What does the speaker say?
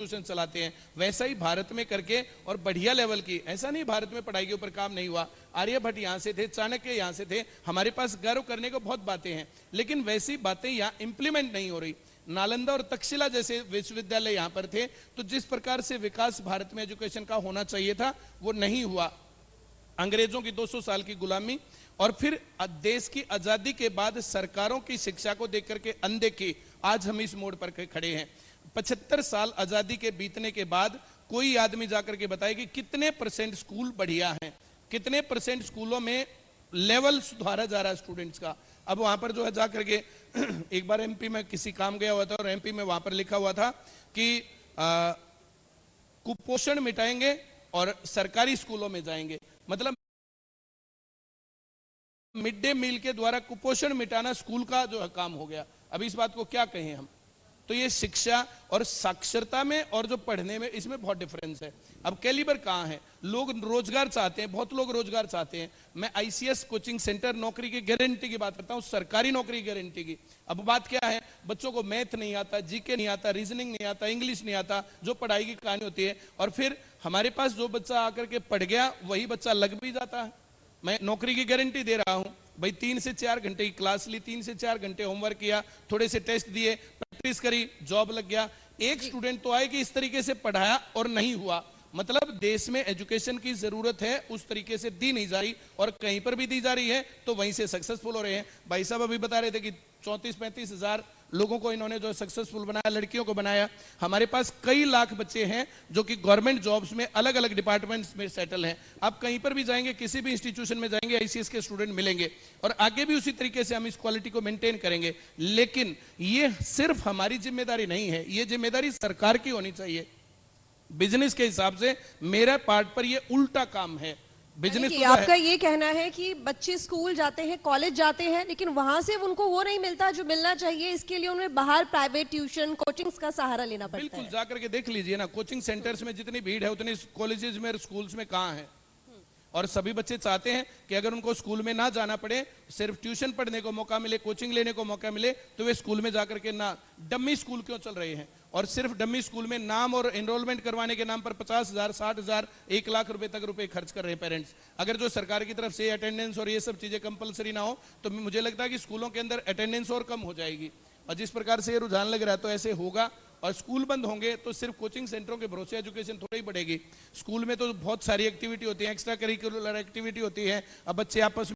Institution चलाते हैं, वैसा ही भारत में करके और बढ़िया लेवल की, ऐसा नहीं भारत में पढ़ाई के ऊपर काम नहीं हुआ, आर्यभट्ट यहाँ से थे, चाणक्य यहाँ से थे, हमारे पास गर्व करने को बहुत बातें हैं, लेकिन वैसी बातें यहाँ इंप्लीमेंट नहीं हो रही। नालंदा और तक्षशिला जैसे विश्वविद्यालय यहाँ पर थे, तो जिस प्रकार से विकास भारत में एजुकेशन का होना चाहिए था वो नहीं हुआ। अंग्रेजों की 200 साल की गुलामी और फिर देश की आजादी के बाद सरकारों की शिक्षा को देख करके अनदेखी, आज हम इस मोड़ पर खड़े हैं। 75 साल आजादी के बीतने के बाद कोई आदमी जाकर के बताए कि कितने परसेंट स्कूल बढ़िया हैं, कितने परसेंट स्कूलों में लेवल सुधारा जा रहा है स्टूडेंट्स का। अब वहां पर जो है जाकर के एक बार एमपी में किसी काम गया हुआ था और एमपी में वहां पर लिखा हुआ था कि कुपोषण मिटाएंगे और सरकारी स्कूलों में जाएंगे, मतलब मिड डे मील के द्वारा कुपोषण मिटाना स्कूल का जो है काम हो गया। अब इस बात को क्या कहें हम। तो ये शिक्षा और साक्षरता में और जो पढ़ने में, इसमें बहुत डिफरेंस है। अब कैलिबर कहाँ है, लोग रोजगार चाहते हैं, बहुत लोग रोजगार चाहते हैं। मैं आईसीएस कोचिंग सेंटर नौकरी की गारंटी की बात करता हूँ, सरकारी नौकरी की गारंटी की। अब बात क्या है, बच्चों को मैथ नहीं आता, जीके नहीं आता, रीजनिंग नहीं आता, इंग्लिश नहीं आता, जो पढ़ाई की कहानी होती है, और फिर हमारे पास जो बच्चा आकर के पढ़ गया वही बच्चा लग भी जाता है। मैं नौकरी की गारंटी दे रहा हूं भाई, 3 से 4 घंटे की क्लास ली, 3 से 4 घंटे होमवर्क किया, थोड़े से टेस्ट दिए, प्रैक्टिस करी, जॉब लग गया। एक स्टूडेंट तो आए कि इस तरीके से पढ़ाया और नहीं हुआ। मतलब देश में एजुकेशन की जरूरत है, उस तरीके से दी नहीं जा रही, और कहीं पर भी दी जा रही है तो वहीं से सक्सेसफुल हो रहे हैं। भाई साहब अभी बता रहे थे कि 34-35 हजार लोगों को इन्होंने जो सक्सेसफुल बनाया, लड़कियों को बनाया। हमारे पास कई लाख बच्चे हैं जो कि गवर्नमेंट जॉब्स में अलग अलग डिपार्टमेंट्स में सेटल हैं। आप कहीं पर भी जाएंगे, किसी भी इंस्टीट्यूशन में जाएंगे, आईसीएस के स्टूडेंट मिलेंगे, और आगे भी उसी तरीके से हम इस क्वालिटी को मेंटेन करेंगे। लेकिन ये सिर्फ हमारी जिम्मेदारी नहीं है, ये जिम्मेदारी सरकार की होनी चाहिए। बिजनेस के हिसाब से मेरा पार्ट पर ये उल्टा काम है। बिजनेस तो आपका ये कहना है कि बच्चे स्कूल जाते हैं, कॉलेज जाते हैं, लेकिन वहां से उनको वो नहीं मिलता जो मिलना चाहिए। इसके लिए उन्हें बाहर प्राइवेट ट्यूशन कोचिंग्स का सहारा लेना पड़ता है। बिल्कुल, जाकर के देख लीजिए ना, कोचिंग सेंटर्स में जितनी भीड़ है उतनी कॉलेजेस में, स्कूल्स में कहाँ है। और सभी बच्चे चाहते हैं कि अगर उनको स्कूल में ना जाना पड़े, सिर्फ ट्यूशन पढ़ने को मौका मिले, कोचिंग लेने को मौका मिले, तो वे स्कूल में जाकर के ना। डम्मी स्कूल क्यों चल रहे हैं, और सिर्फ डम्मी स्कूल में नाम और एनरोलमेंट करवाने के नाम पर 50,000, 60,000, 1 लाख रुपए तक रुपए खर्च कर रहे हैं पेरेंट्स। अगर जो सरकार की तरफ से अटेंडेंस और ये सब चीजें कंपलसरी ना हो तो मुझे लगता है कि स्कूलों के अंदर अटेंडेंस और कम हो जाएगी। और जिस प्रकार से ये रुझान लग रहा है तो ऐसे होगा, और स्कूल बंद होंगे तो सिर्फ कोचिंग सेंटरों के भरोसे एजुकेशन थोड़ी ही बढ़ेगी। स्कूल में तो बहुत सारी एक्टिविटी होती है, एक्स्ट्रा करिकुलर एक्टिविटी होती है। अब बच्चे आपस